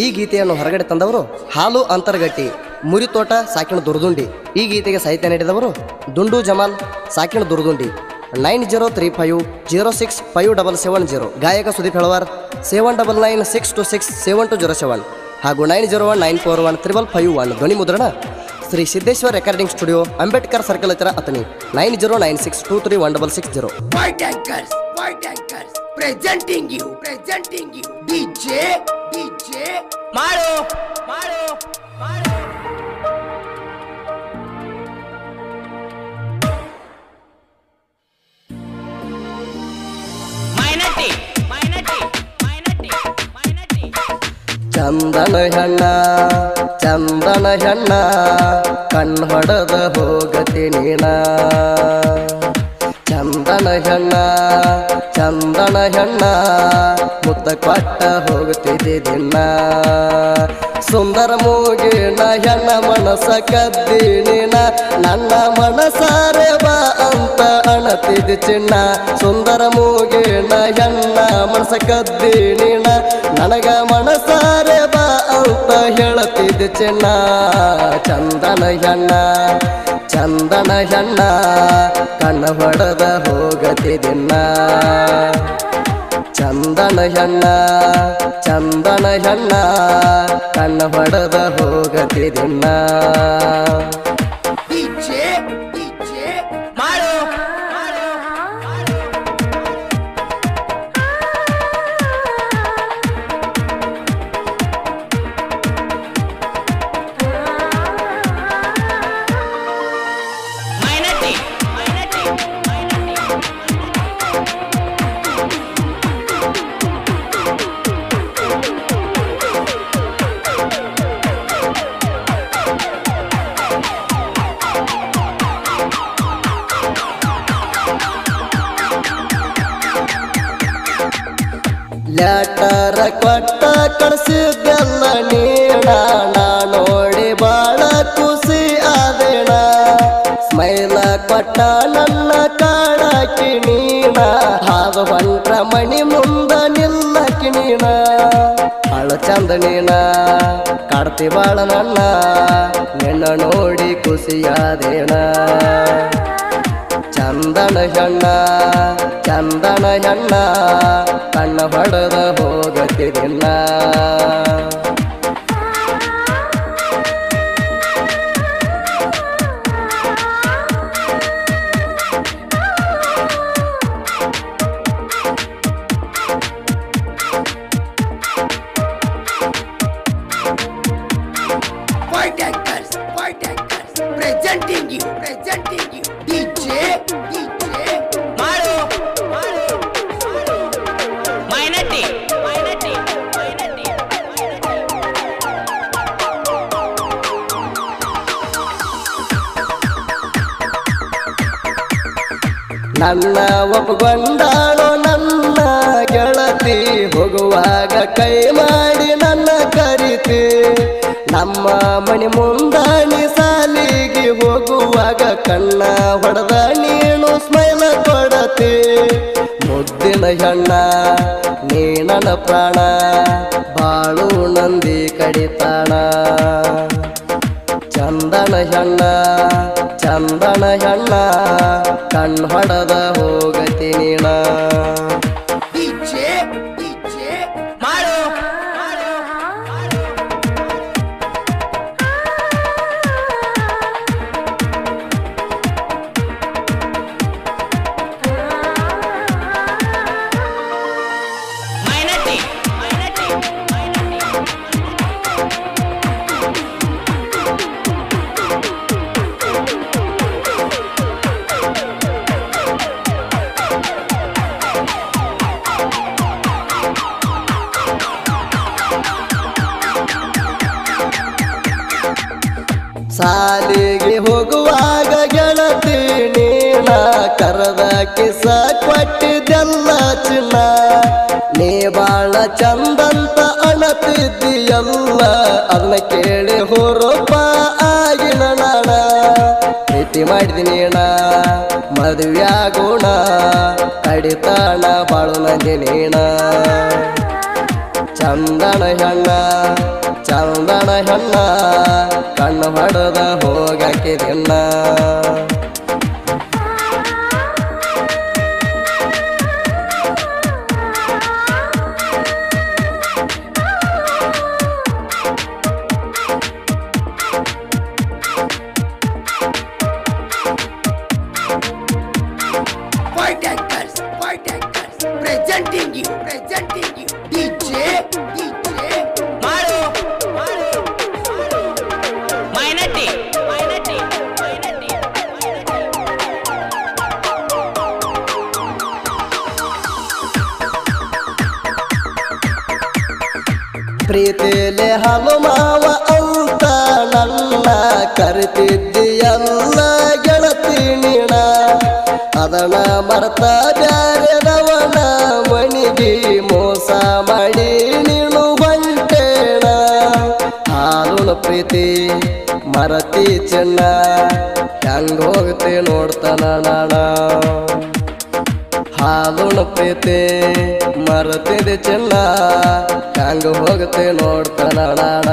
ಈ ಗೀತೆಯನ್ನು ಹೊರಗಡೆ ತಂದವರು ಹಾಲು ಅಂತರ್ಗಟ್ಟಿ ಮುರಿತೋಟ ಸಾಕಿಣ ದುರ್ದುಂಡಿ. ಈ ಗೀತೆಗೆ ಸಾಹಿತ್ಯ ನೀಡಿದವರು ದುಂಡು ಜಮಾಲ್ ಸಾಕಿಣ ದುರ್ದುಂಡಿ. 9035065770 ಗಾಯಕ ಸುದೀಪ್ ಹೆಳವಾರ್ 7996267207 ಹಾಗೂ 9019413551 ಧ್ವನಿ ಮುದ್ರಣ Shri Siddeshwar recording studio Ambedkar circle ಹತ್ತಿರ Athani 9096231660. White Anchors presenting you DJ Maru ಚಂದನ ಹೆಣ್ಣ ಕಣ್ಣು ಹೊಡೆದ ಹೋಗತಿ ನೀನ. ಚಂದನ ಹೆಣ್ಣ ಮುತ್ತ ಕೊಟ್ಟ ಹೋಗುತ್ತಿದ್ದೆ ದಿನ. ಸುಂದರ ಮೂಗಿನ ಹೆಣ್ಣ ಮನಸ ಕದ್ದಿ ನೀನ. ನನ್ನ ಮನಸಾರೆ ಬಾ ಅಂತ ಅಣತಿದ್ದ ಚಿನ್ನ. ಸುಂದರ ಮೂಗಿನ ಹೆಣ್ಣ ಮನಸ ಕದ್ದಿ ನೀನ. ನನಗ ಮನಸಾರೆ ಬಾ ಅಂತ ಹೇಳತಿದ್ದ ಚಿನ್ನ. ಚಂದನ ಹೆಣ್ಣ ಕಣ್ಣು ಹೊಡೆದ ಹೋಗತಿದಿನ್ನ. ಚಂದನ ಹೆಣ್ಣ ಕಣ್ಣು ಹೊಡೆದ ಹೋಗತಿದಿನ್ನ. ಲ್ಯಾಟರ ಕೊಟ್ಟ ಕಳಿಸಿದ್ದೆಲ್ಲ ನೀಣ. ನಾ ನೋಡಿ ಬಾಳ ಖುಷಿ ಆದೇಣ. ಸ್ಮೈಲ ಕೊಟ್ಟ ನನ್ನ ಕಾಡಾಕಿ ನೀಣ. ಹಾದು ಹೊಂಟ್ರ ಮಣಿ ಮುಂದ ನಿಲ್ಲಕಿ ನೀಣ. ಬಾಳ ಚಂದ ನೀನ ಕಾಡ್ತಿ ಬಾಳ ನನ್ನ. ನಿನ್ನ ನೋಡಿ ಖುಷಿಯಾದೇಣ. ಚಂದನ ಹೆಣ್ಣ ಕಣ್ಣ ಹೊಡೆದ ಹೋಗತಿದಿನ್ನ. White Anchors presenting you DJ Maru ನನ್ನ ಒಪ್ಪಗೊಂಡಾಳು ನನ್ನ ಗೆಳತಿ. ಹೋಗುವಾಗ ಕೈ ಮಾಡಿ ನನ್ನ ಕರಿತಿ. ನಮ್ಮ ಮನೆ ಮುಂದಾನಿ ಸಾಲಿಗೆ ಹೋಗುವಾಗ ಕಣ್ಣ ಹೊಡೆದ ನೀನು ಸ್ಮೈಲ ಕೊಡತಿ. ಮುದ್ದಿನ ಹೆಣ್ಣ ನೀ ನನ್ನ ಪ್ರಾಣ. ಬಾಳು ನಂದಿ ಕಡಿತಾಣ. ಚಂದನ ಹೆಣ್ಣ ಕಣ್ಣು ಹೊಡೆದ ಹೋಗತಿ ನೀಣ. Maru ಸಾಲಿಗೆ ಹೋಗುವಾಗ ಗೆಳತಿ ನೀನ. ಕರದ ಕಿಸ ಕೊಟ್ಟಿದ್ದೆಲ್ಲ ಚಿನ್ನ. ನೀ ಬಾಳ ಚಂದಂತ ಅಣತಿದ್ದೀಯಲ್ಲ. ಅದನ್ನ ಕೇಳಿ ಹೊರಪ ಆಗಿನ ನಾಣ. ಪ್ರೀತಿ ಮಾಡಿದ ನೀಣ ಮದುವೆಯಾಗೋಣ. ಕಡಿತಾಣ ಬಾಳು ನಂದಿ ನೀಣ. ಚಂದನ ಹೆಣ್ಣ ಚಂದನ ಹೆಣ್ಣ ಕಣ್ಣು ಹೊಡೆದ ಹೋಗಕ್ಕೆ ದಿನ White Anchors, presenting you, DJ, ಮಾಡು ಮೈನಟಿ ಪ್ರೀತಿಲೆ ಹಲು ಮಾವ ಅಂತ ನನ್ನ ಕರಿತಿದ್ದೀಯಲ್ಲ ಗೆಳತಿ ನೀಣ ಅದನ್ನ ಮರ್ತ ಬ್ಯಾರೆದವನ ಮಣಿಗೆ ಮೋಸ ಮಾಡಿ ನೀನು ಹೊಂಟೇಣ ಹಾಲುಣ ಪ್ರೀತಿ ಮರತಿ ಚೆನ್ನ ಹೆಂಗ ಹೋಗುತ್ತೆ ನೋಡ್ತಾನ ನಾಣ ಹಾಲುಣ ಪ್ರೀತಿ ಮರತಿದೆ ಚೆನ್ನ ಹೆಂಗ ಹೋಗುತ್ತೆ ನೋಡ್ತಾನ ನಾಣ